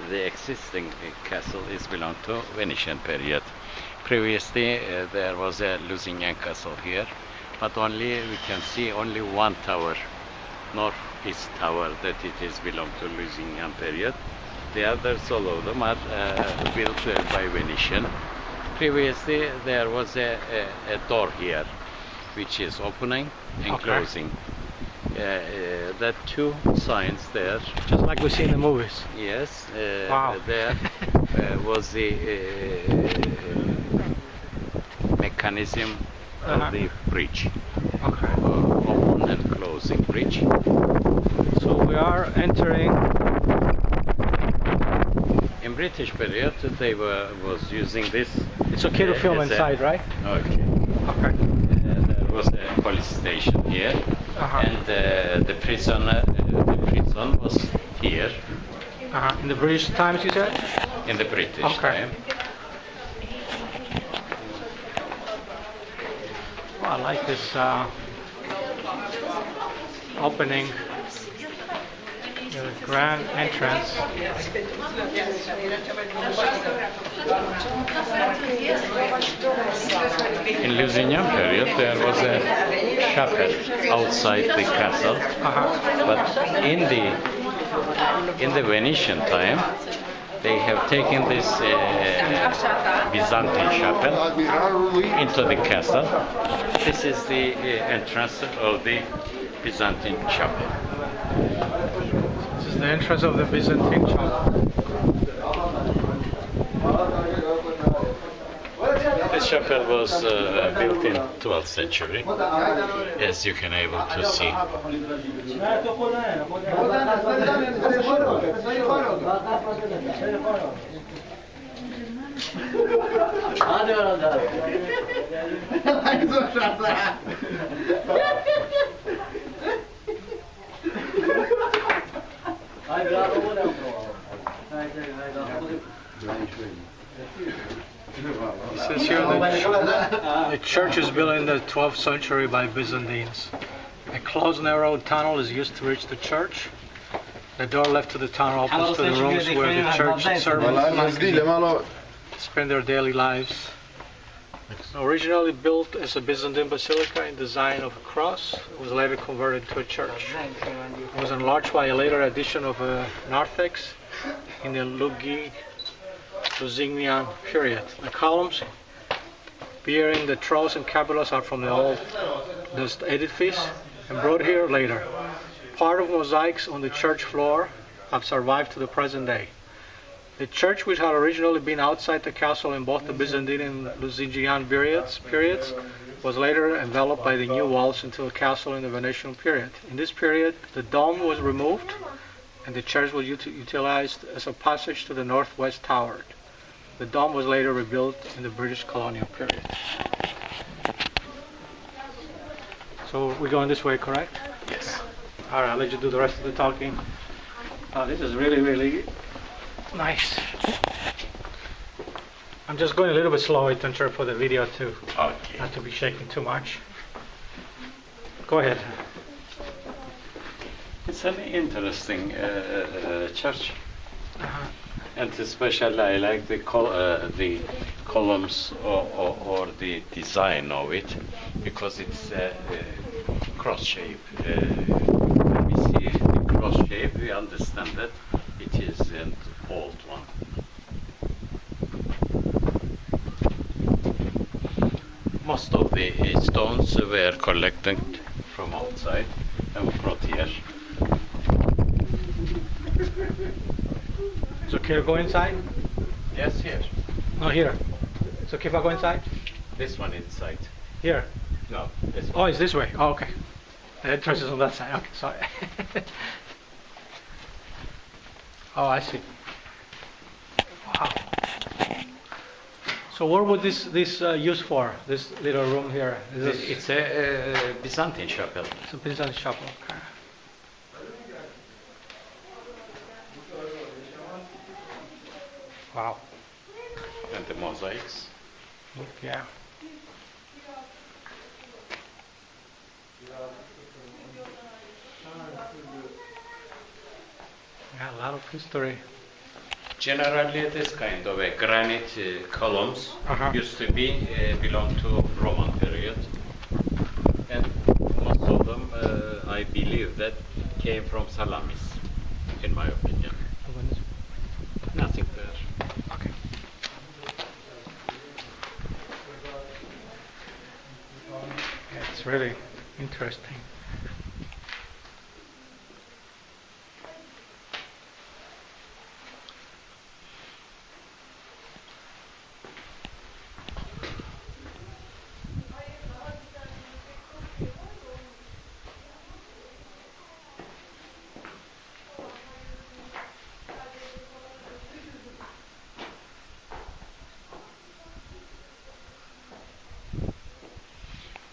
the existing castle is belong to Venetian period. Previously, there was a Lusignan castle here, but only we can see only one tower, northeast tower, that it is belong to Lusignan period. The others, all of them, are built by Venetian. Previously, there was a door here, which is opening and closing. That two signs there. Just like we see in the movies. Yes. Wow. There was the mechanism of the bridge. Okay. Open and closing bridge. So we are entering. In British period, they was using this. It's okay to film inside, right? Okay. Okay. There was a police station here, and the prison was here. In the British times, you said? In the British time. Well, I like this opening. The grand entrance. In Lusignan period, there was a chapel outside the castle, but in the Venetian time, they have taken this Byzantine chapel into the castle. This is the entrance of the Byzantine chapel. This is the entrance of the Byzantine chapel. This chapel was built in 12th century, as you can able to see. It says here the church is built in the 12th century by Byzantines. A closed narrow tunnel is used to reach the church. The door left to the tunnel opens to the rooms where the church servants spend their daily lives. Originally built as a Byzantine basilica in design of a cross, it was later converted to a church. It was enlarged by a later addition of a narthex in the Lusignan period. The columns bearing the trowels and capitals are from the old edifice and brought here later. Part of mosaics on the church floor have survived to the present day. The church, which had originally been outside the castle in both the Byzantine and Lusignan periods, was later enveloped by the new walls into a castle in the Venetian period. In this period, the dome was removed and the church was utilized as a passage to the northwest tower. The dome was later rebuilt in the British colonial period. So we're going this way, correct? Yes. All right, I'll let you do the rest of the talking. This is really, really nice. I'm just going a little bit slow, Tuncer, for the video too. Okay. Not to be shaking too much. Go ahead. It's an interesting church. And especially I like the columns or the design of it, because it's a cross shape. When we see the cross shape, we understand that it is an old one. Most of the stones were collected from outside and brought here. It's okay to go inside? Yes, here. No, here. It's okay if I go inside? This one inside. Here? No, this one. Oh, it's this way. Oh, okay. The entrance is on that side. Okay, sorry. Oh, I see. Wow. So what would this used for? This little room here? It's a Byzantine chapel. It's a Byzantine chapel. Okay. Wow. And the mosaics. Yeah. Yeah, a lot of history. Generally, this kind of a granite columns used to be belong to Roman period, and most of them, I believe, that came from Salamis, in my opinion. Nothing there. Okay. It's really interesting.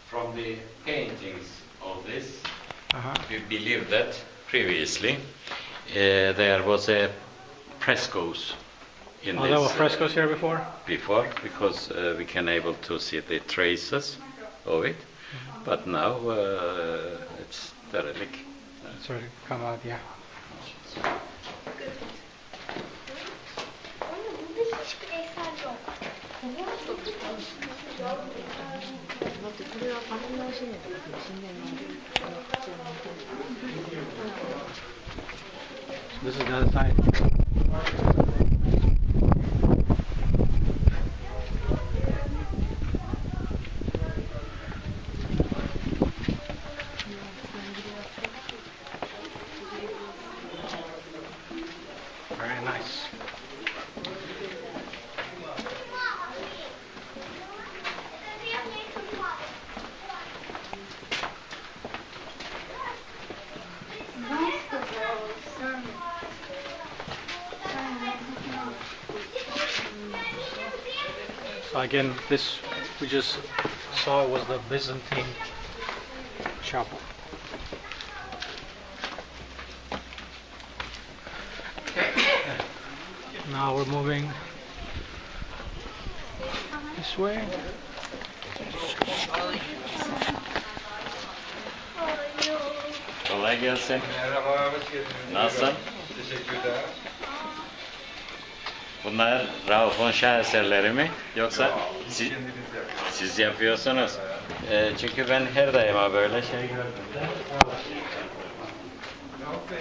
From the paintings of this, we believe that previously there was a frescoes in this. There were frescoes here before? Before, because we can able to see the traces of it, but now it's derelict. It's already come out, yeah. This is the other side. Very nice. So again, this we just saw was the Byzantine chapel. Now we're moving this way. Kolay gelsin. Merhaba, hoş geldiniz. Nasılsın? Teşekkürler. Bunlar Rauf'un şaheserleri mi? Yoksa siz, Kendiniz yapıyorsunuz. siz yapıyorsunuz? Çünkü ben her daima böyle şey gördüm de. Rauf Bey,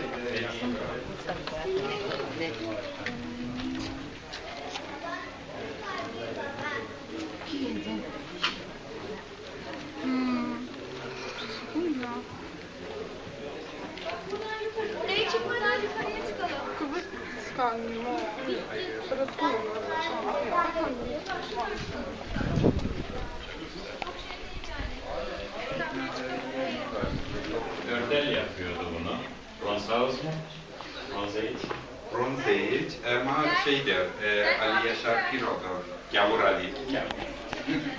Ördel yapıyordu bunu. Bronzhaus mu? Bronze Age. Bronze Age ama şeydir, Ali Yaşar Piro'dur. Gavur Ali.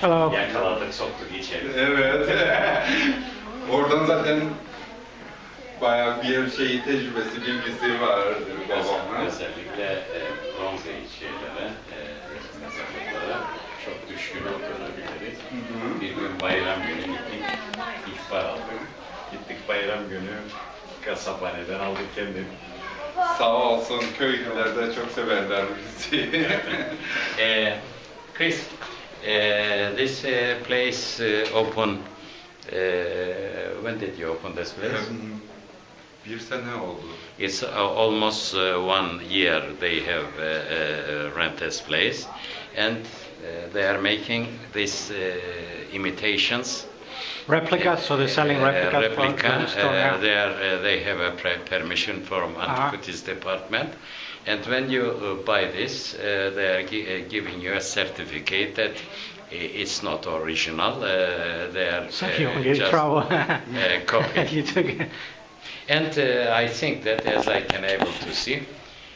Hello. Yakaladık, soktuk içeri. Evet. Oradan zaten bayağı bir şey tecrübesi, bilgisi var babamın. Özellikle Bronze Age şeylere, mezarlıklara çok düşkün olduğunu biliriz. Bir gün bayram günü gittik, ihbar aldık. Gittik bayram günü, kasaphaneden aldık kendim. Sağ olsun, köylüler de çok severler bizi. Chris, this place open, when did you open this place? Bir sene oldu. It's almost 1 year they have rent this place, and they are making these imitations. Replicas, so they're selling replicas Replica. from the store now. They have a permission from Antiquities Department, and when you buy this, they are giving you a certificate that it's not original. They are So you won't get in trouble. copy. You took it. And I think that, as I can able to see,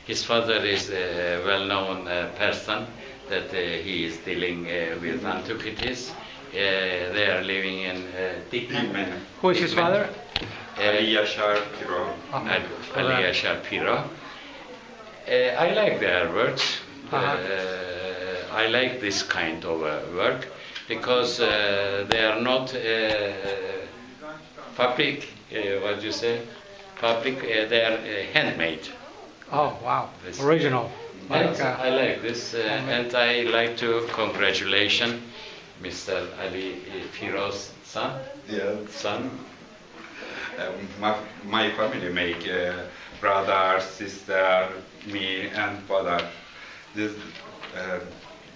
his father is a well-known person, that he is dealing with antiquities. They are living in Dikmen. Who is his father? Ali Yaşar Piro. Ali Yaşar Piro. I like their works. I like this kind of work because they are not fabric, what do you say? Fabric, they are handmade. Oh, wow. Original. I like this, and I like to congratulation Mr. Ali Firoz son. Yeah. Son. My family make brother, sister, me, and father. This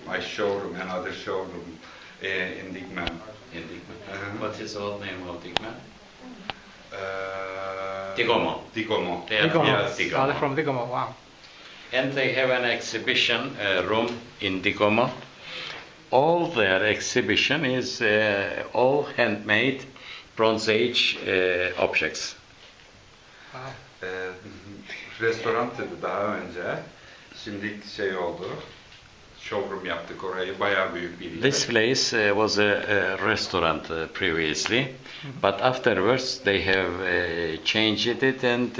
my showroom, another showroom in Dikmen. What is the old name of Dikmen? Digomo. They are Digomo. Yes. Oh, they're from Digomo, wow. And they have an exhibition room in Digomo. All their exhibition is all handmade Bronze Age objects. Wow. Restoran dedi daha önce. Şimdi şey oldu. Showroom yaptık orayı. Bayağı büyük bir yer. This place was a restaurant previously, but afterwards they have changed it, and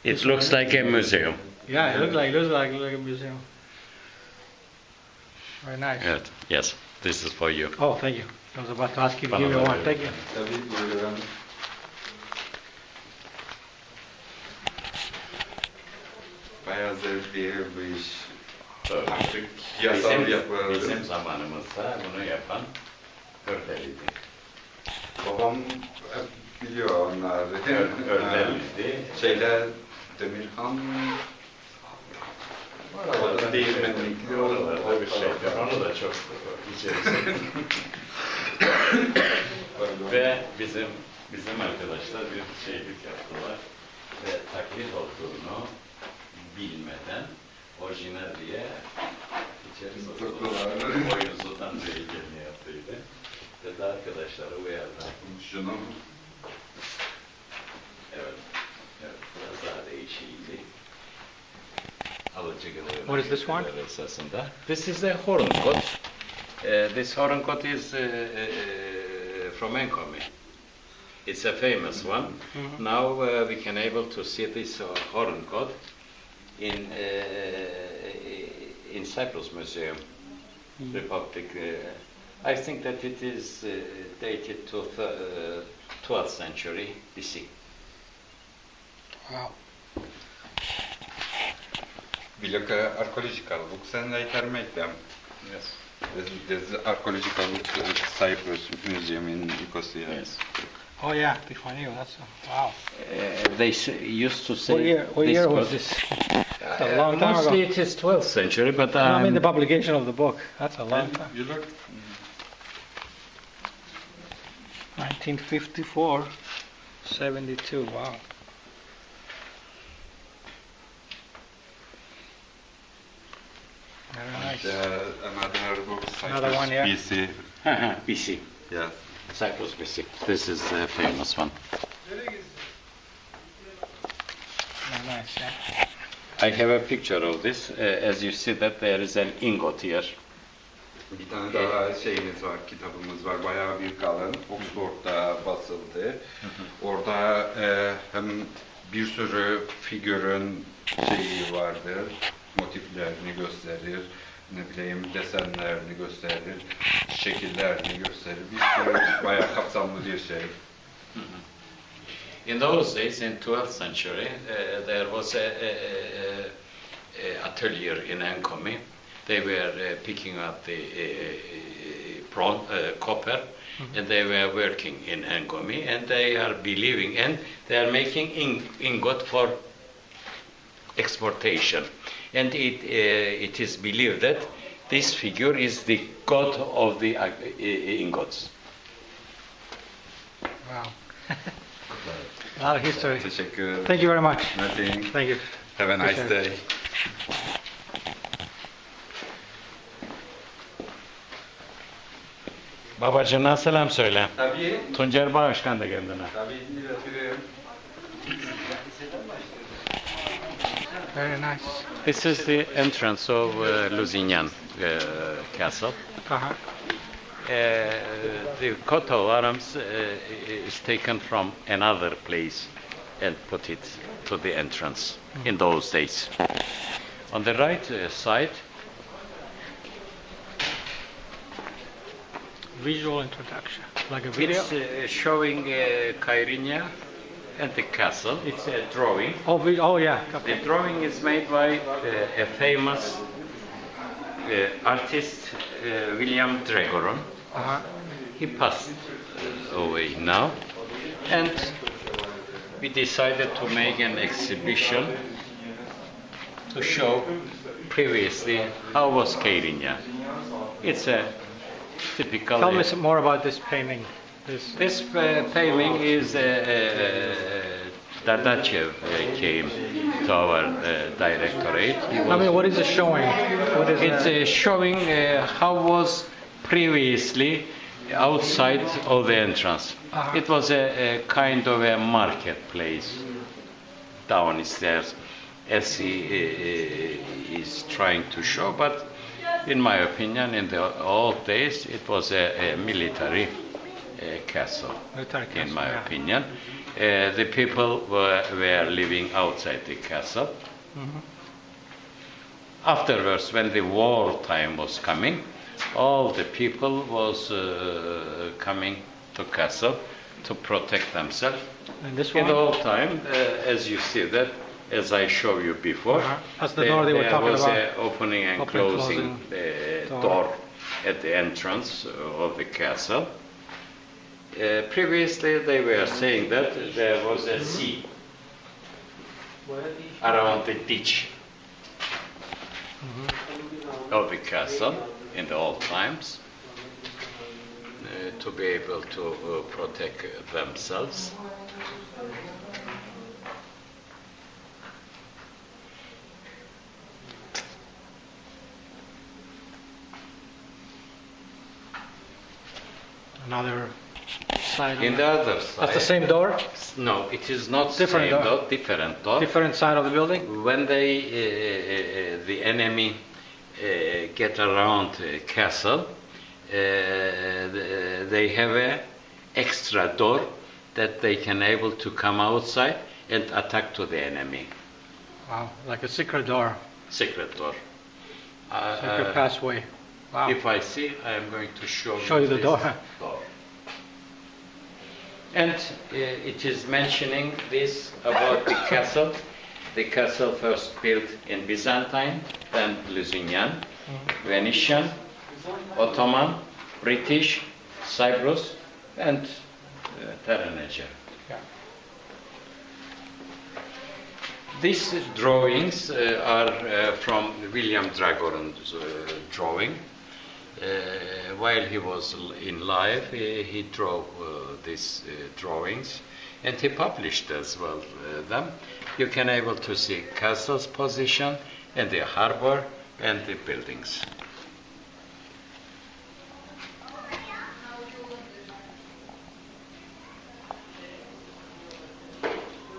it looks like a museum. Yeah, it looks like a museum. Very nice. Good. Yes, this is for you. Oh, thank you. I was about to ask you to give me one. Thank you. Tabii buyurun. Bayağı zevkli bu iş. Artık yasal yapıldı. Bizim zamanımızda bunu yapan Ördeliydi. Babam hep biliyor onları. Ördeliydi. Şeyler, Demirhan orada değirmenlikli Oralarda bir şey. Onu da çok içerisinde. Ve bizim arkadaşlar bir şeylik yaptılar ve taklit olduğunu bilmeden orijinal diye içeri sokuldular. Oyuncudan tehlikeli yaptıydı. Ve de arkadaşları uyardı. şunu Evet. Evet. Biraz daha değişikti. What is this one? Esasında. This is a horn coat. This horn coat is from Enkomi. It's a famous one. Now we can able to see this horn coat in Cyprus Museum, Republic. I think that it is dated to 12th century BC. Wow. Biloka archaeological books and later make them. Yes. There's archaeological books at Cyprus Museum in Nicosia. Yes. Oh yeah, before you. That's wow. They used to say. What year was this? A long time Mostly ago. it is 12th century, but I mean the publication of the book. That's a long time. You look 1954, 72. Wow. Very nice. another book, Another one, yeah. BC. BC. Yes. Cyprus BC. This is the famous one. Very nice. Yeah. I have a picture of this. As you see that there is an ingot here. Bir tane daha şeyimiz var, kitabımız var. Bayağı büyük kalın. Oxford'da basıldı. Orada hem bir sürü figürün şeyi vardır. Motiflerini gösterir. Ne bileyim desenlerini gösterir. Şekillerini gösterir. Bir sürü bayağı kapsamlı bir şey. In those days, in 12th century, there was a atelier in Enkomi. They were picking up the copper, and they were working in Enkomi, and they are believing, and they are making ingot for exportation. And it is believed that this figure is the god of the ingots. Wow. A lot of history. Teşekkür ederim. Thank you very much. Nothing. Thank you. Have a nice Appreciate day. Babacığına selam söyle. Tabii. Tuncer Bagiskan da kendine. Tabii iletirim. Very nice. This is the entrance of Lusignan castle. Uh-huh. The coat of arms is taken from another place and put it to the entrance in those days. On the right side, Visual introduction. Like a video. it's showing Kyrenia and the castle. It's a drawing. Oh yeah. Okay. The drawing is made by a famous artist, William Dragoron. Uh-huh. He passed away now, and we decided to make an exhibition to show previously how was Kyrenia. It's a typical. Tell me some more about this painting. This painting is Dadachev came to our directorate. What is it showing? What is It's showing how was previously outside of the entrance. Uh-huh. It was a kind of a marketplace downstairs, as he is trying to show. But in my opinion, in the old days, it was a military castle. In my opinion, the people were living outside the castle. Mm-hmm. Afterwards, when the war time was coming, all the people was coming to castle to protect themselves. And this In one? the old time, as you see that, as I showed you before, That's the door they were talking about. There was an opening and closing door at the entrance of the castle. Previously, they were saying that there was a sea around the ditch of the castle in the old times to be able to protect themselves. Another side. In the other side. That's the same door? No, it is not Different same door. different door. Different side of the building? When the enemy get around castle, they have a extra door that they can able to come outside and attack to the enemy. Wow, like a secret door. Secret door. Secret passway. Wow. If I see, I am going to show you the this door. And it is mentioning this about the castle. The castle first built in Byzantine, then Lusignan, Venetian, Ottoman, British, Cyprus, and Kyrenia. Yeah. These drawings are from William Dragoron's drawing. While he was in life, he drew these drawings, and he published as well them. You can able to see castle's position and the harbor and the buildings.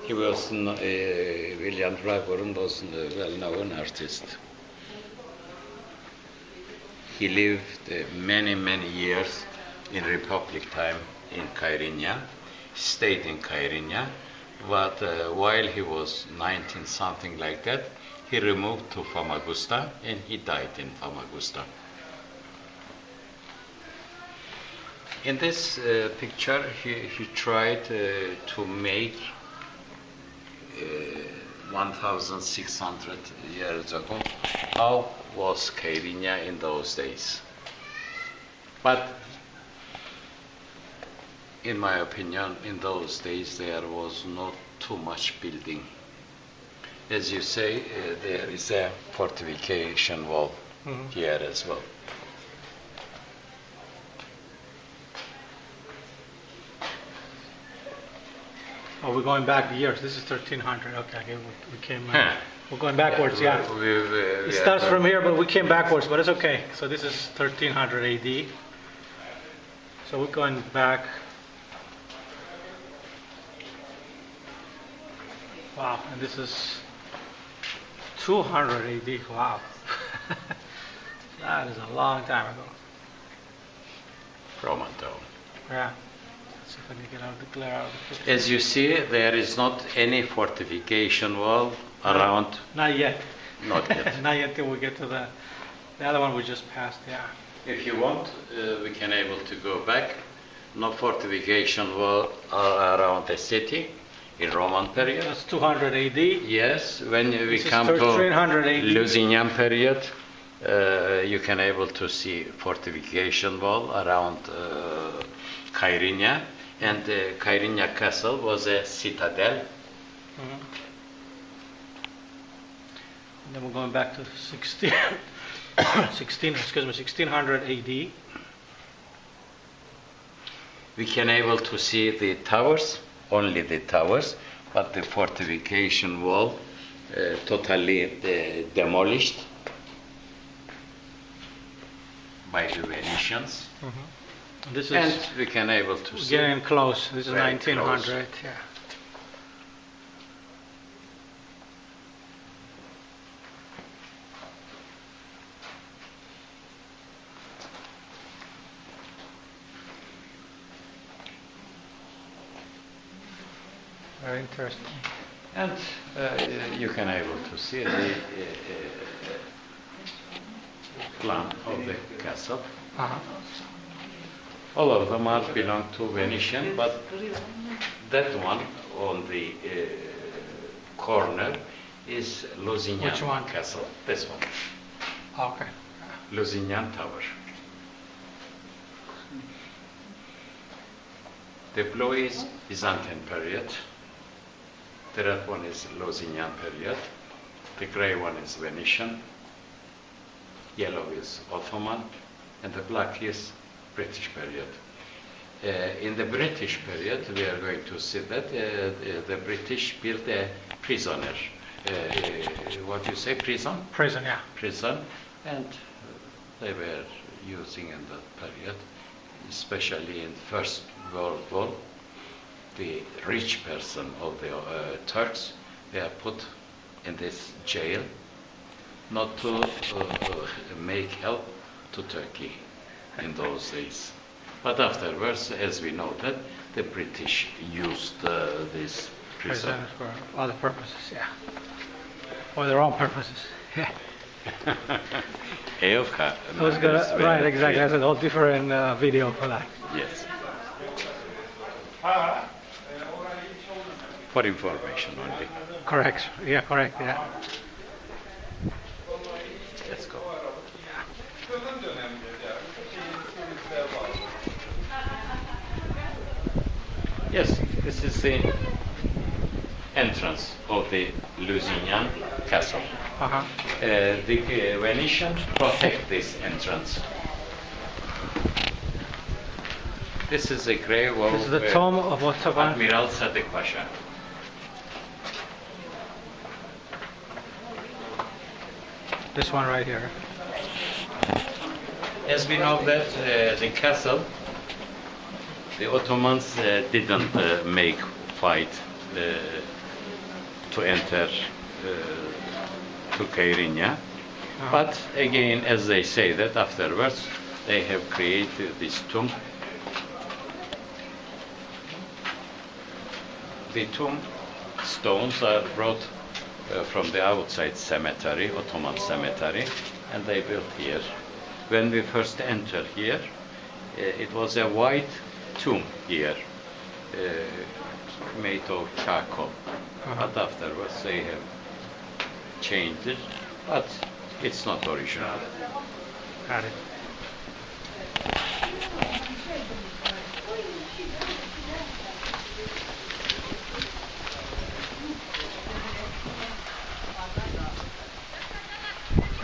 He was William Dragoron was a well-known artist. He lived many years in Republic time in Kyrenia, stayed in Kyrenia, but while he was 19 something like that, he removed to Famagusta and he died in Famagusta. In this picture, he tried to make 1,600 years ago how was Kyrenia in those days. But in my opinion, in those days there was not too much building. As you say, there is a fortification wall here as well. Oh, we're going back years. This is 1300. Okay, we came. We're going backwards. Yeah. It starts from here, but we came backwards. But it's okay. So this is 1300 AD. So we're going back. Wow, and this is 200 AD. Wow. That is a long time ago. Roman town. Yeah. Let's see if I can get out of the glare out of the picture. As you see, there is not any fortification wall around. Not yet. Not yet. Not yet till we get to the other one we just passed. Yeah. If you want, we can able to go back. No fortification wall around the city. in Roman period. That's 200 AD. Yes, when we This is come to 1300 AD. Lusignan period, you can able to see fortification wall around Kyrenia, and Kyrenia castle was a citadel. Mhm. And then we're going back to 1600 AD. We can able to see the towers, only the towers, but the fortification wall totally demolished by the Venetians. This And is we can able to see getting close. This is very 1900. close. Yeah. Very interesting. and you can able to see the plan of the castle. Uh-huh. All of them are belong to Venetian, but that one on the corner is Lusignan Which one? castle. This one, Okay. Lusignan Tower. The blue is Byzantine period. The red one is Lusignan period. The gray one is Venetian. Yellow is Ottoman, and the black is British period. In the British period, we are going to see that the British built a prisoner. What you say, prison? Prison, yeah. Prison, and they were using in that period, especially in First World War, the rich person of the Turks, they are put in this jail, not to make help to Turkey in those days. But afterwards, as we know that, the British used this prison. Prisons for other purposes, yeah. For their own purposes. Yeah. Eoka. I was gonna, right, exactly. That's a whole different video for that. Yes. For information only. Correct. Yeah, correct. Yeah. Let's go. Yes, this is the entrance of the Lusignan castle. Uh-huh. The Venetian protect this entrance. This is a grave of This is the tomb of Ottoman. Admiral Sadık Pasha. This one right here. As we know that the castle, the Ottomans didn't make fight to enter to Kyrenia. But again, as they say that afterwards, they have created this tomb. The tomb stones are brought from the outside cemetery, Ottoman cemetery, and they built here. When we first entered here, it was a white tomb here, made of charcoal. But afterwards they have changed it, but it's not original. Got it.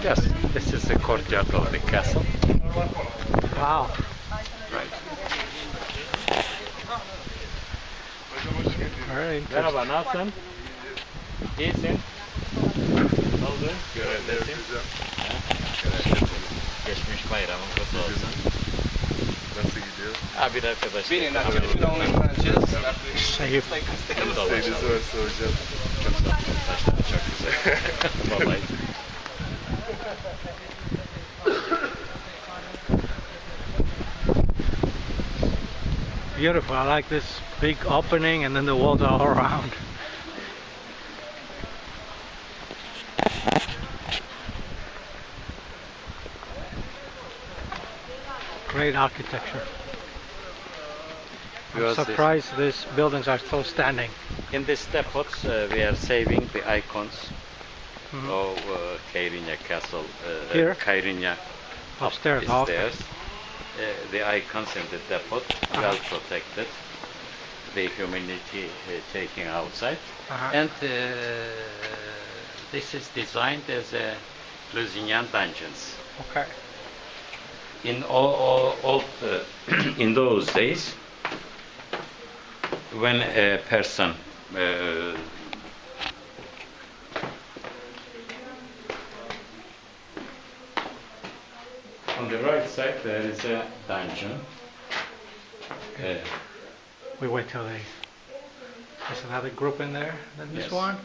Yes, this is the courtyard of the castle. Wow. Right. Very interesting. Merhaba, nasılsın? İyisin? Ne oldu? Görevdesin. Geçmiş bayramın kutlu olsun. Nasıl gidiyor? Ha, bir arkadaş. Beni oynayacağız. Safe. İsteğiniz var soracağım. Saçları çok güzel. Vallahi. Beautiful. I like this big opening and then the walls are all around. Great architecture. I'm Because surprised these buildings are still standing. in these depots, we are saving the icons Mhm. of Kyrenia Castle. Here? Kyrenia Upstairs, is okay. theirs. The icons in the depot, well protected. The humidity taking outside. And this is designed as a Lusignan dungeons. Okay. In all in those days, when a person on the right side there is a dungeon. We wait till they. There's another group in there than this Yes. one.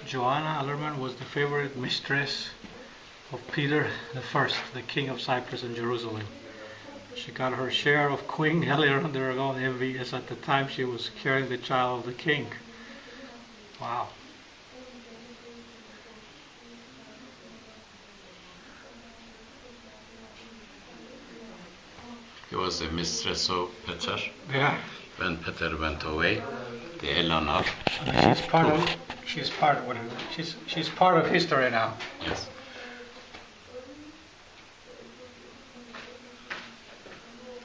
Joanna Allerman was the favorite mistress of Peter I, the king of Cyprus and Jerusalem. She got her share of Queen Eleanor under her own envy, as at the time she was carrying the child of the king. Wow. He was the mistress of Peter. Yeah. When Peter went away, the Eleanor. She's part of history now. Yes.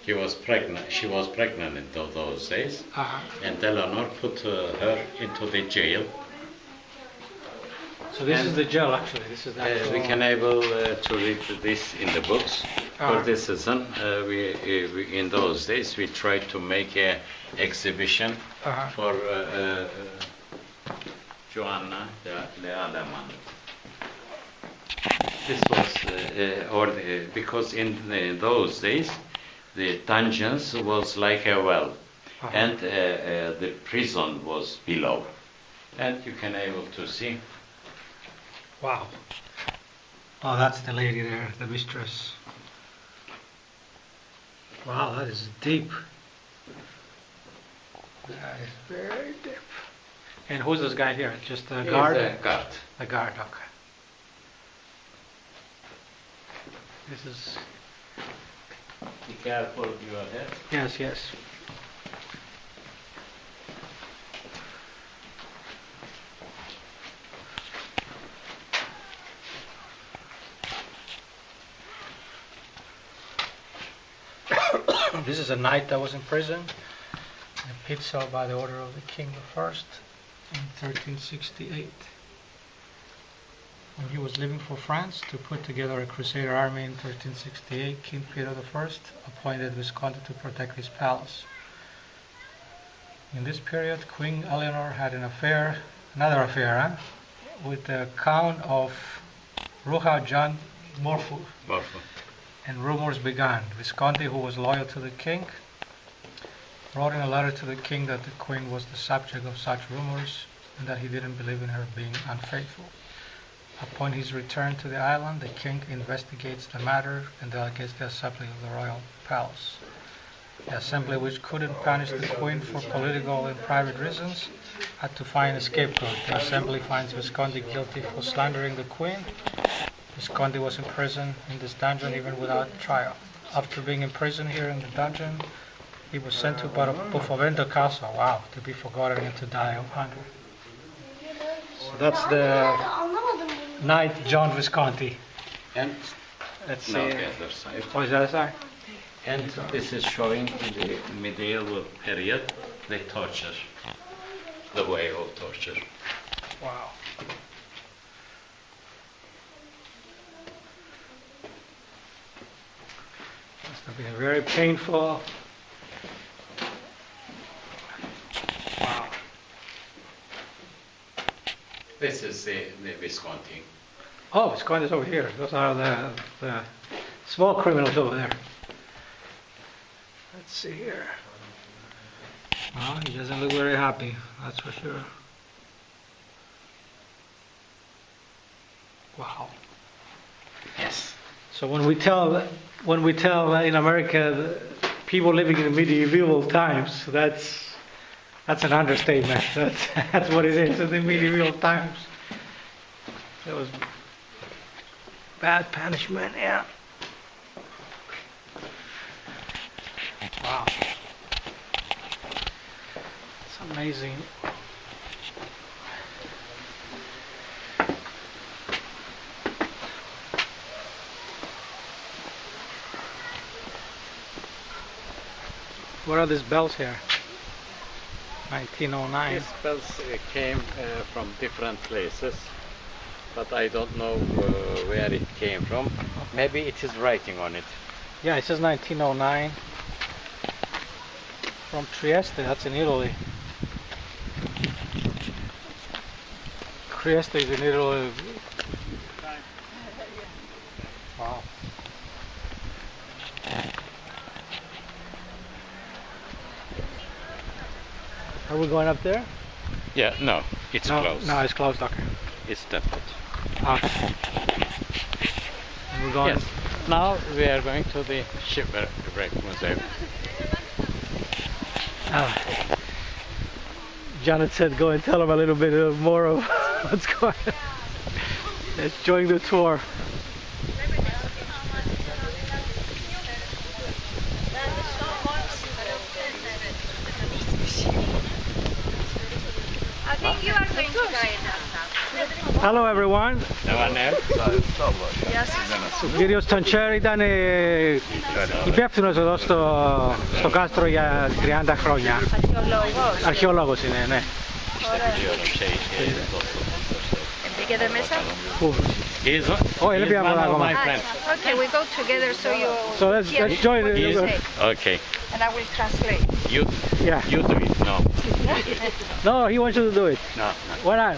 She was pregnant in those days, and Eleanor put her into the jail. So this is the jail, actually. This is the We can able to read this in the books. For this season, we in those days we tried to make a exhibition for Joanna the Aleman. This was because in those days the dungeons was like a well, and the prison was below, and you can able to see. Wow. Oh, that's the lady there, the mistress. Wow, that is deep. That is very deep. And who's this guy here? Just a guard? A guard. A guard, okay. This is... Be careful of your head. Yes, yes. This is a knight that was in prison in a pit cell by the order of the King I in 1368. When he was leaving for France to put together a crusader army in 1368, King Peter I appointed Visconti to protect his palace. In this period, Queen Eleanor had another affair, with the Count of Ruha John Morfu. And rumors began. Visconti, who was loyal to the king, wrote in a letter to the king that the queen was the subject of such rumors and that he didn't believe in her being unfaithful. Upon his return to the island, the king investigates the matter and delegates the assembly of the royal palace. The assembly, which couldn't punish the queen for political and private reasons, had to find a scapegoat. The assembly finds Visconti guilty for slandering the queen. Visconti was in prison in this dungeon even without trial. After being in prison here in the dungeon, he was sent to Buffovento Castle, to be forgotten and to die of hunger. So that's the knight John Visconti. And Let's see. now the other side. Oh, is that a side? And this is showing in the medieval period the torture, the way of torture. Wow. Must have been very painful. Wow. This is the Visconti. Oh, Visconti's over here. Those are the small criminals over there. Let's see here. Well, he doesn't look very happy, that's for sure. Wow. Yes. So when we tell in America people living in the medieval times, that's an understatement. That's what it is in the medieval times. It was Bad punishment, yeah. Wow. It's amazing. What are these bells here? 1909. These bells came from different places, but I don't know where it came from. Maybe it is writing on it. Yeah, it says 1909. From Trieste, that's in Italy. Trieste is in Italy. Wow. Are we going up there? Yeah, no, it's closed. No, it's closed, okay. It's tempered. Okay. And we're going. Yes. Now we are going to the shipwreck museum. Janet said go and tell him a little bit more of what's going on. Enjoying the tour. I think you are going to guide us now. Hello everyone. Κύριος Tuncer ήταν υπεύθυνος εδώ στο κάστρο για 30 χρόνια. Αρχαιολόγος είναι, ναι. Μπήκετε μέσα? Πού? Όχι, δεν πήγαμε ακόμα. Okay, we go together so you So let's join it. Okay. and I will translate. You do it. No. No, he wants you to do it. No. Why not?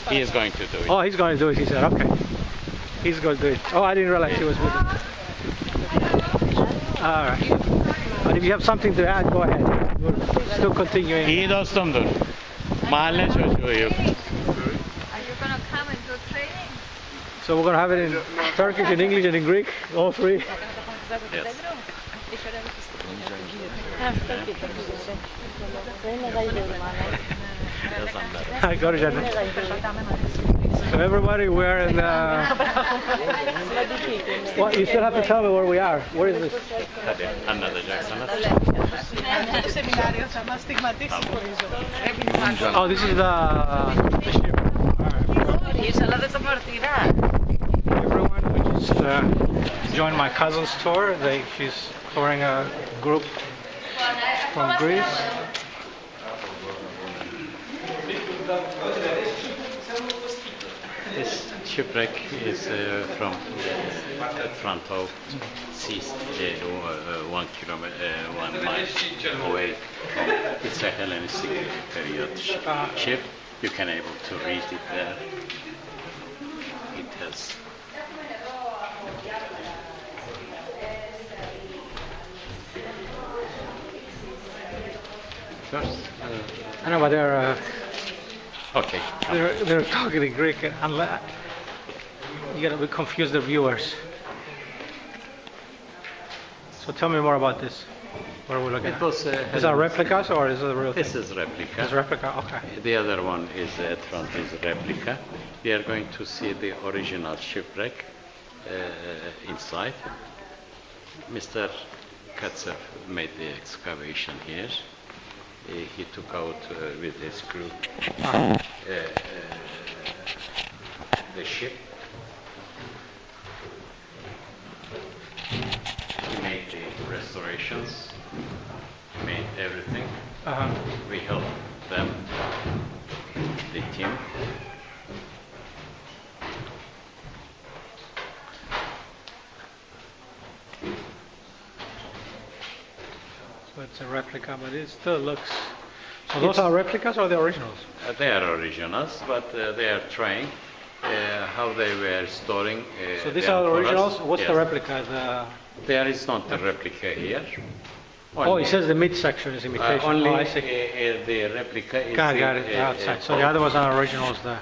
He is going to do it. Oh, he's going to do it, he said. Okay. He's going to do it. Oh, I didn't realize he was with him. All right. But if you have something to add, go ahead. We're still continuing. İyi dostumdur. Mahalle çocuğuyum. Are you gonna come and do training? So we're going to have it in Turkish, in English, and in Greek, all three. Yes. I got it. So everybody, we're in. Well, you still have to tell me where we are. Where is this? Hadi anlatacaksınız. Oh, this is the ship. Everyone, we just joined my cousin's tour. She's touring a group from Greece. This shipwreck is from front of sea, 1 mile away. It's a Hellenistic period ship. You can able to read it there. It has first. I know, but Okay. they're talking in Greek, and you gotta confuse the viewers. So tell me more about this. What are we looking It at? was Is that replicas or is it a real thing? This is replica. It's replica, okay. The other one is at front is replica. We are going to see the original shipwreck inside. Mr. Katsev made the excavation here. He took out with his crew the ship. He made the restorations, made everything. We helped them, the team. So it's a replica, but it still looks. So those are replicas or the originals? They are originals, but they are trying how they were storing. So these them are the for us. originals? What's Yes. the replica? There is not a replica here. Oh, it says the mid-section is imitation. Only Oh, I see. the replica is Got it. Outside. So the other ones are originals there.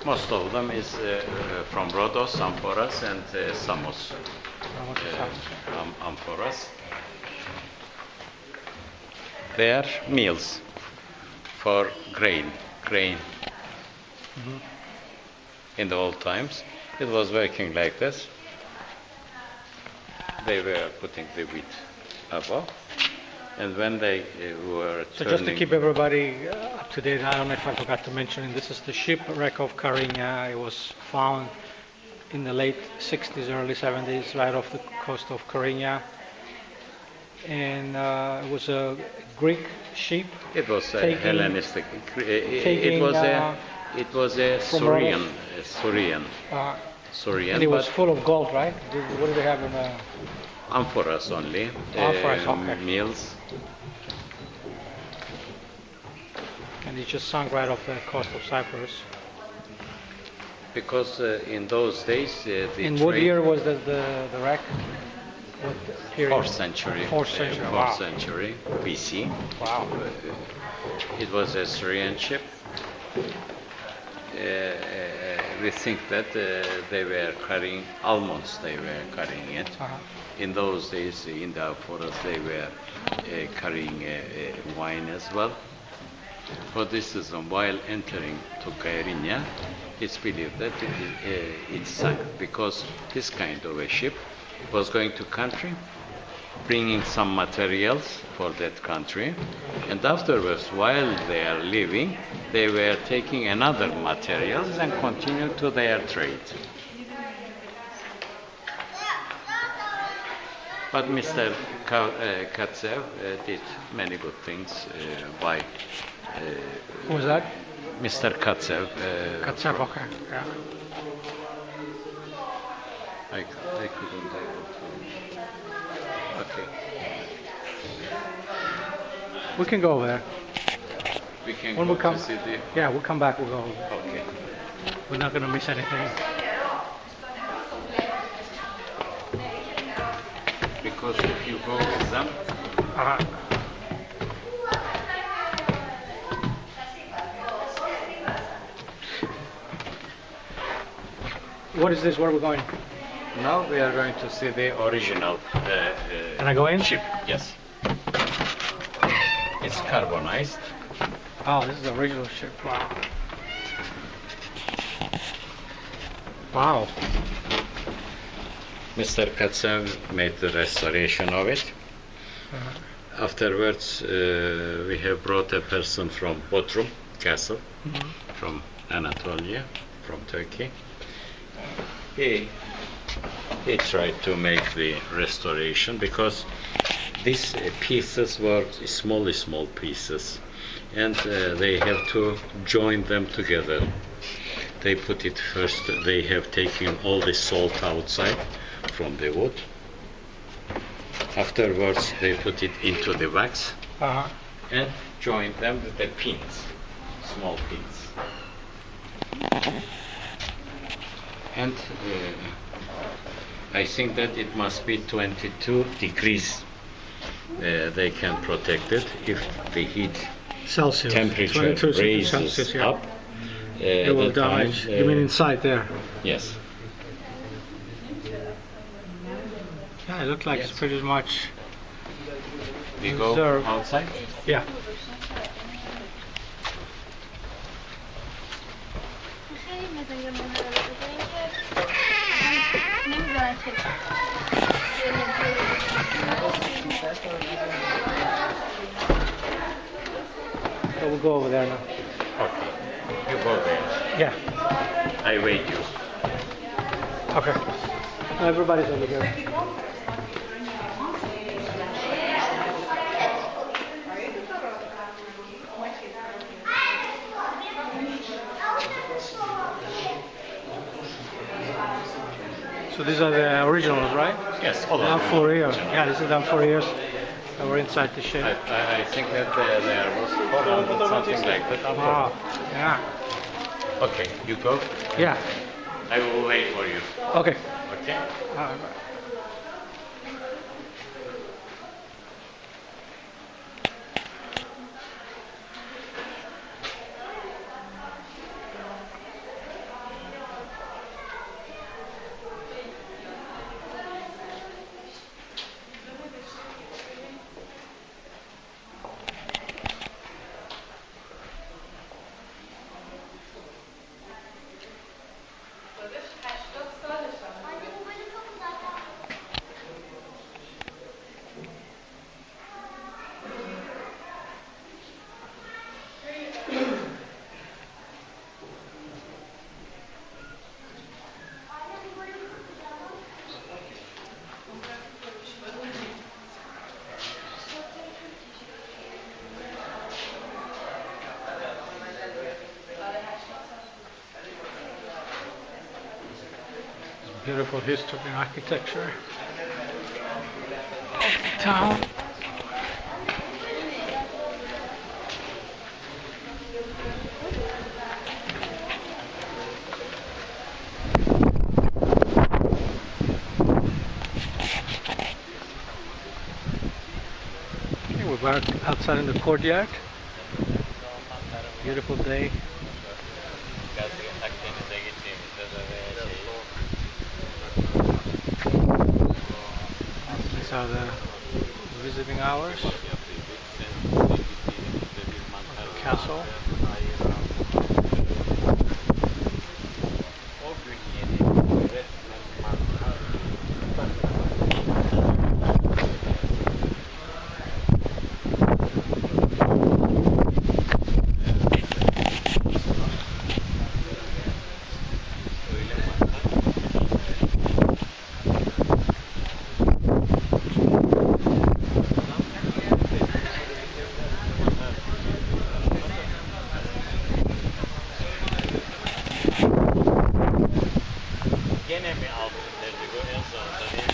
Most of them is from Rhodos, Amphoras, and Samos. Amphoras. They are mills for grain. In the old times, it was working like this. They were putting the wheat above, and when they were So turning... just to keep everybody up to date, I don't know if I forgot to mention, this is the shipwreck of Kyrenia. It was found in the late 60s, early 70s, right off the coast of Kyrenia. And it was a Greek ship. It was a taking- Hellenistic. taking, It was a from Syrian. Uh, Syrian, and it was but full of gold, right? What do they have in amphoras only. Amphoras, okay. Mills. and it just sunk right off the coast of Cyprus. Because in those days, the In what trade- year was the wreck? What period? 4th century. 4th century, 4th wow. century BC. Wow. It was a Syrian ship. We think that they were carrying almonds. They were carrying it. Uh-huh. In those days, in the forest, they were carrying wine as well. For this reason, while entering to Kyrenia, it's believed that it sank because this kind of a ship was going to country, bringing some materials for that country, and afterwards, while they are leaving, they were taking another materials and continue to their trade. But Mr. Katsev did many good things by Who was that? Mr. Katsev. Katsev, okay. Yeah. I couldn't able to. Okay. We can go over there. We can When go we come, to see the. yeah, we'll come back. We'll go over there. Okay. We're not going to miss anything. Because if you go with them, Uh-huh. What is this? Where are we going? now we are going to see the original Can I go in? ship. Yes. It's carbonized. Oh, this is the original ship. Wow. Wow. Mr. Katsev made the restoration of it. Afterwards, we have brought a person from Bodrum Castle, from Anatolia, from Turkey. He tried to make the restoration because these pieces were small pieces, and they have to join them together. They put it first, they have taken all the salt outside from the wood. Afterwards, they put it into the wax Uh-huh. and joined them with the pins, small pins. And I think that it must be 22 degrees. They can protect it if the heat Celsius. temperature 22 raises Celsius, yeah. up. It will at the time, damage. You mean inside there? Yes. Yeah, it looks like Yes. it's pretty much. We go Reserve. outside. Yeah. So we'll go over there now. Okay. You go there. Yeah. I wait you. Okay. Everybody's over here. So these are the originals, right? Yes, all The of them. amphorias. Yeah, this is the amphorias that were inside the ship. I think that there was 400, something like that. Wow. Yeah. Okay, you go. Yeah. I will wait for you. Okay. Okay? Beautiful history and architecture of the town. Okay, we're back outside in the courtyard. Beautiful day. Akdeniz'e gittiğimizde de These are the visiting hours of the castle. O gün yeni resmen mantar. gene mi altın derdi bu en sonunda değil mi?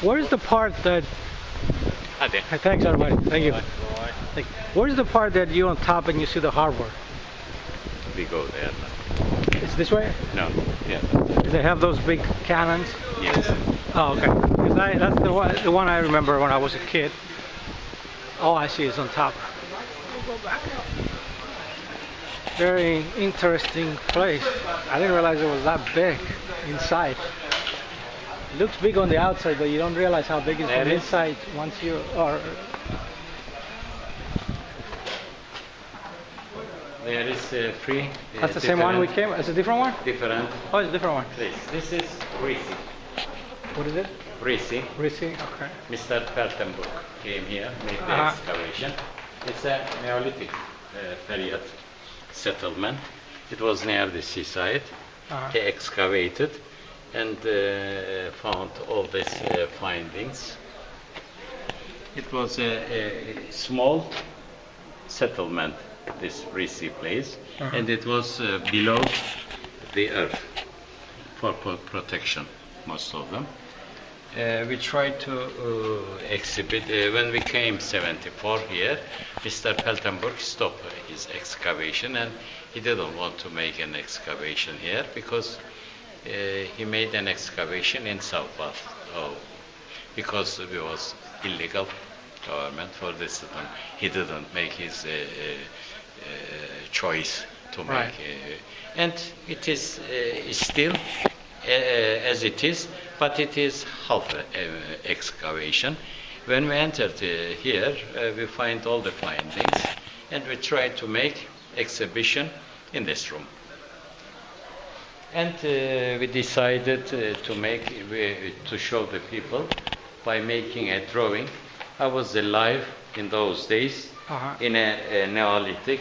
Where's the part that? Hadi. Hey, thanks everybody. Thank you. Like, where's the part that you're on top and you see the harbor? We go there now. It's this way. No, yeah. They have those big cannons. Yes. Oh, okay. 'Cause that's the one I remember when I was a kid. All I see is on top. We'll go back. Very interesting place. I didn't realize it was that big inside. It looks big on the outside, but you don't realize how big it is There on the is. inside once you are. There is free. That's the same one we came. It's a different one. Different Oh, it's a different one. place. This is Risi. What is it? Risi. Risi. Okay. Mr. Peltenburg came here, made the Uh-huh. excavation. It's a Neolithic period settlement. It was near the seaside. Uh-huh. He excavated and found all these findings. It was a small settlement, this Risi place, Uh-huh. and it was below the earth for protection, most of them. We tried to exhibit, when we came 74 here, Mr. Peltenburg stopped his excavation and he didn't want to make an excavation here because he made an excavation in South because it was illegal government for this time. He didn't make his choice to make, Right. and it is still as it is, but it is half excavation. When we entered here, we find all the findings, and we try to make exhibition in this room. And we decided to show the people by making a drawing. I was alive in those days Uh-huh. in a Neolithic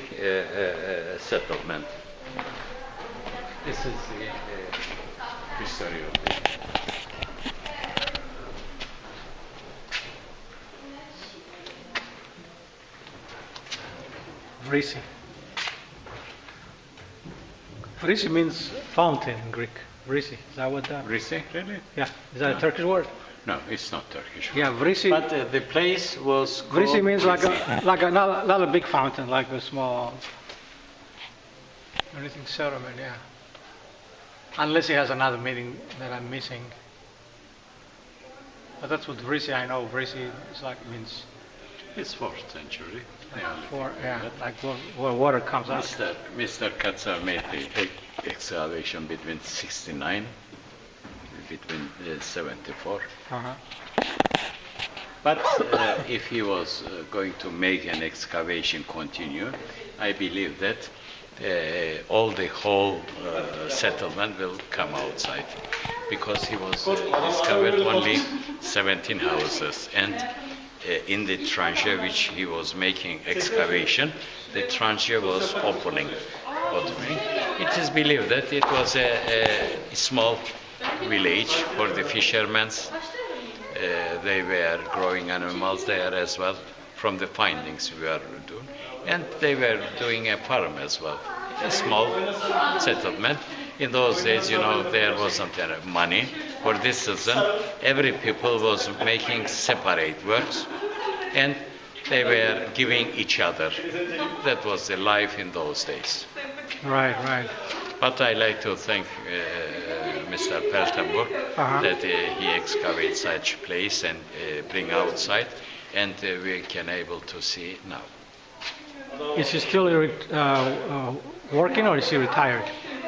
settlement. This is the history of it. Vrisi. Vrisi means fountain in Greek. Vrisi. Is that what that? Risi, really? Yeah. Is that a Turkish word? No, it's not Turkish. Yeah, Vrisi. But the place was called Vrisi means like Vrisi. not a big fountain, like a small. Anything ceremony, yeah. Unless it has another meaning that I'm missing. But that's what Vrisi I know. Vrisi is like means It's 4th century. Neolithic. like where water comes out. Mr. Katsar made the excavation between 69, between 74. Uh-huh. But if he was going to make an excavation continue, I believe that all the whole settlement will come outside, because he was discovered only 17 houses, and in the tranche which he was making excavation, the tranche was opening. It is believed that it was a small village for the fishermen. They were growing animals there as well, from the findings we were doing. And they were doing a farm as well, a small settlement. In those days, there wasn't money. For this reason, every people was making separate works, and they were giving each other. That was the life in those days. Right, right. But I like to thank Mr. Peltenburg that he excavates such place and bring outside, and we can able to see now. Is he still working, or is he retired?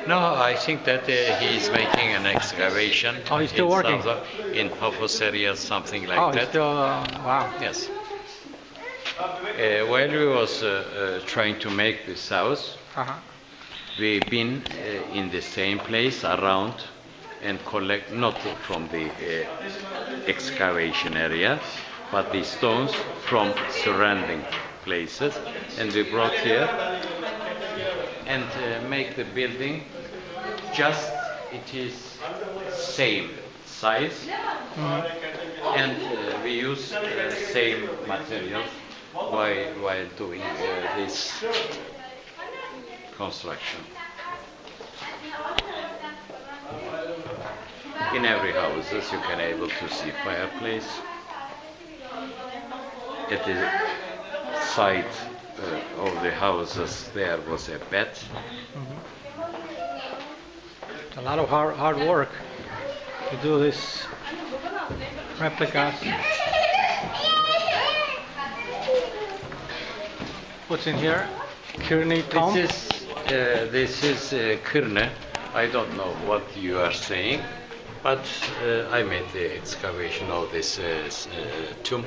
No, I think that he is making an excavation. Oh, he's still working? In Paphos area, something like that. He's still, wow. Yes. While we was trying to make this house, we've been in the same place around and collect not from the excavation area, but the stones from surrounding places, and we brought here and make the building just it is same size, and we use same materials while doing this construction. In every houses you can able to see fireplace. At the side of the houses there was a bed. A lot of hard work to do this replicas. What's in here? Kyrenia tomb? This is Kyrenia. I don't know what you are saying, but I made the excavation of this tomb.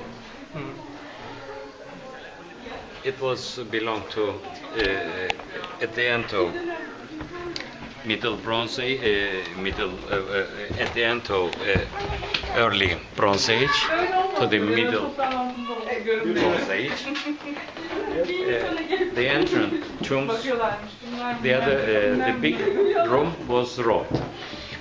It was belonged to at the end of Middle Bronze Age, at the end of early Bronze Age to the Middle Bronze Age. The entrance tombs, the big room was raw,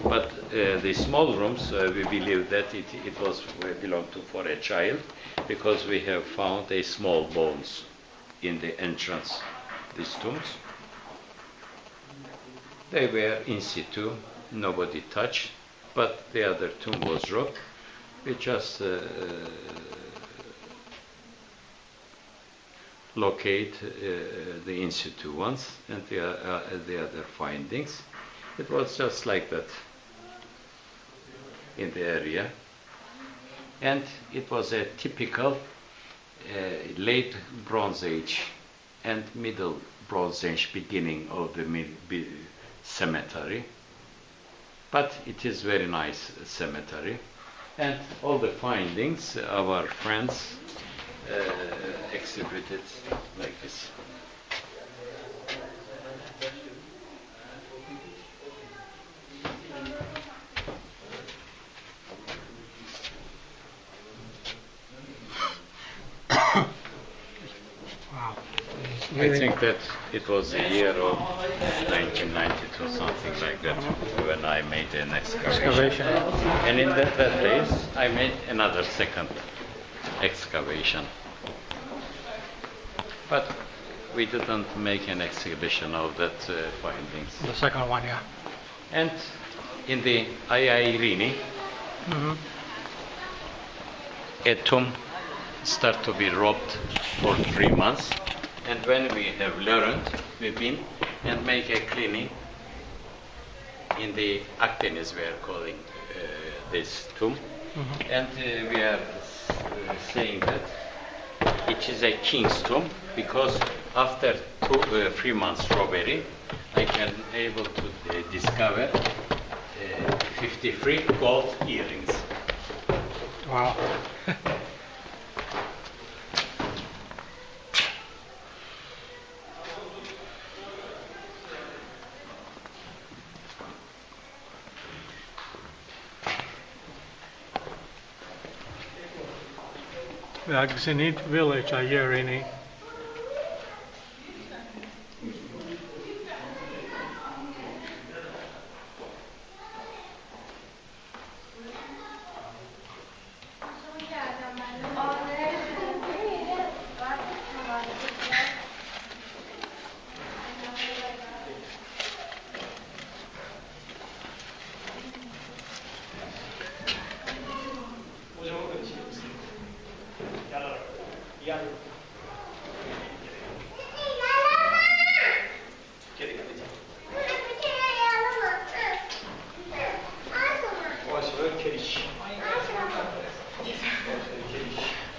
but the small rooms we believe that it was belonged to for a child, because we have found a small bones in the entrance these tombs. They were in situ, nobody touched, but the other tomb was robbed. We just locate the in situ ones and the other findings. It was just like that in the area, and it was a typical late Bronze Age and Middle Bronze Age beginning of the cemetery, but it is very nice cemetery, and all the findings our friends exhibited like this. I think that it was the year of 1992, something like that, when I made an excavation. And in that place, I made another second excavation. But we didn't make an exhibition of that findings. The second one, yeah. And in the Aiairini, a tomb started to be robbed for 3 months. And when we have learned, we've been and make a cleaning in the Akdeniz, we are calling this tomb. And we are saying that it is a king's tomb, because after 3 months robbery, I can able to discover 53 gold earrings. Wow. Vaksinit village a Kyrenia.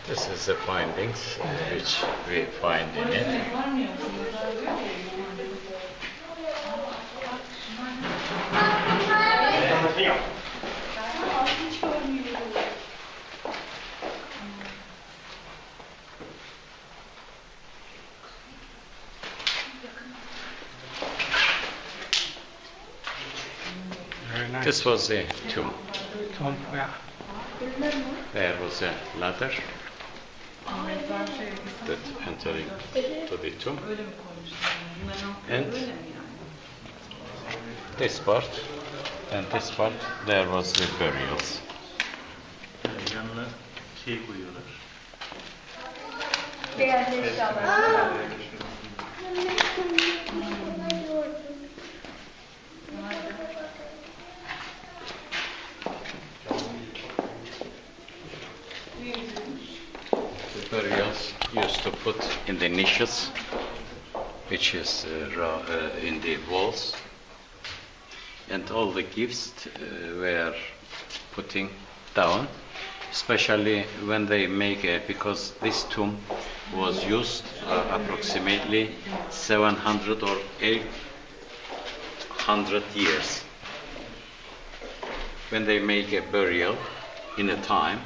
This is the findings which we find in it. Very nice. This was a tomb. Tomb, yeah. There was a ladder that entering to the tomb, and this part and this part there was the burials. Yanına şey koyuyorlar. Beyaz eşyalar. The burials used to put in the niches, which is in the walls, and all the gifts were putting down, especially when they make it, because this tomb was used approximately 700 or 800 years. When they make a burial in a time,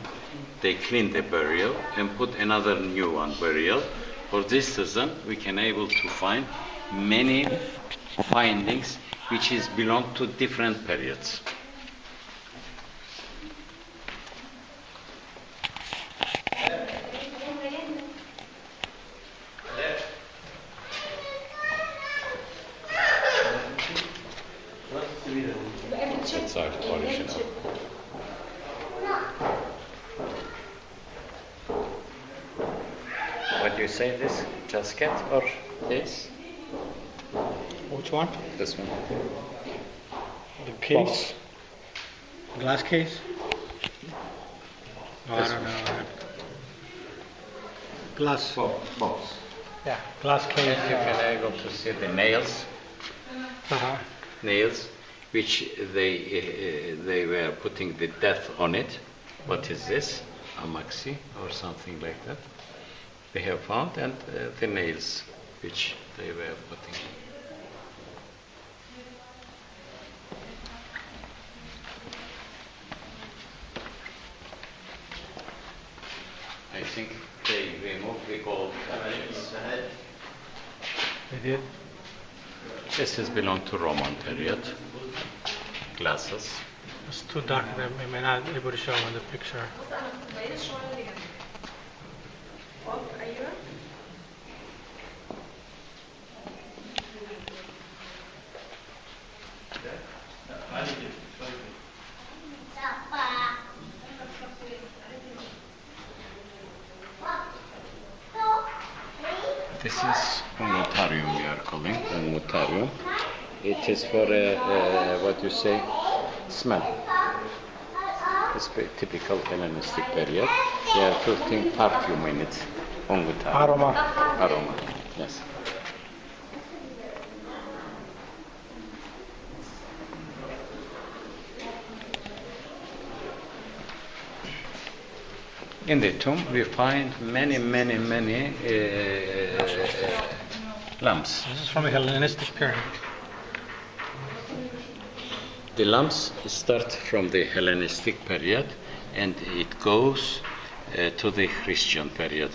they clean the burial and put another new one burial. For this reason, we can able to find many findings which is belong to different periods. That's our original. What do you say, this casket or this? Which one? This one. The case? Glass case? No, This I don't one. know. Glass. Box. Yeah, glass case. And you can able to see the nails, Uh-huh. nails, which they were putting the death on it. What is this? Amaxi or something like that. They have found, and the nails which they were putting. I think they removed the gold cameras. They did. This has belonged to Roman period. Glasses. It's too dark. I may not be able to show in the picture. This is ungutarium we are calling, ungutarium. It is for what you say, smell. It's very typical Hellenistic period. They are putting perfume in it, ungutarium. Aroma. Aroma, yes. In the tomb, we find many lamps. This is from a Hellenistic period. The lamps start from the Hellenistic period and it goes to the Christian period.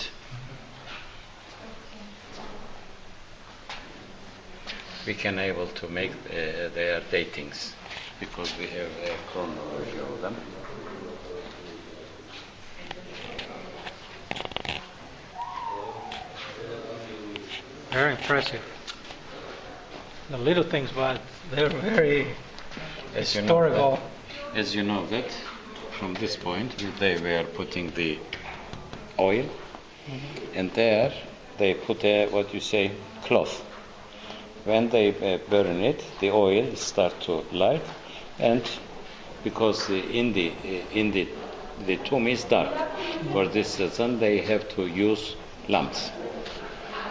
We can able to make their datings because we have a chronology of them. Very impressive. The little things, but they're very historical. As you know that from this point they were putting the oil, and there they put a what you say cloth. When they burn it, the oil start to light, and because in the tomb is dark, for this reason they have to use lamps.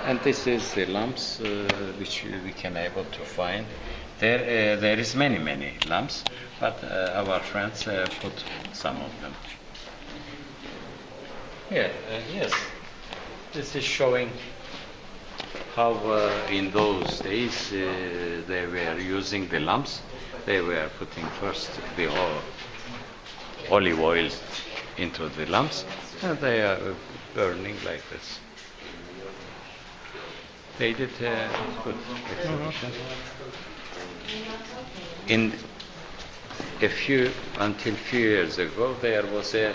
And this is the lamps which we can able to find. There is many lamps, but our friends put some of them. Here, yes, this is showing how in those days they were using the lamps. They were putting first the olive oil into the lamps, and they are burning like this. They did a good exhibition. Until few years ago, there was a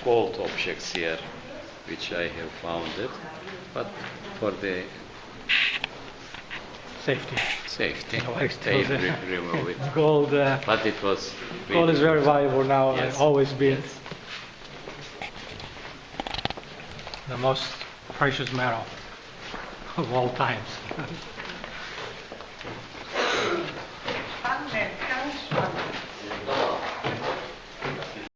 gold objects here, which I have found it, but for the safety, they remove it. Gold. But it was Gold is very valuable now. Yes. Always been the most precious metal of all times.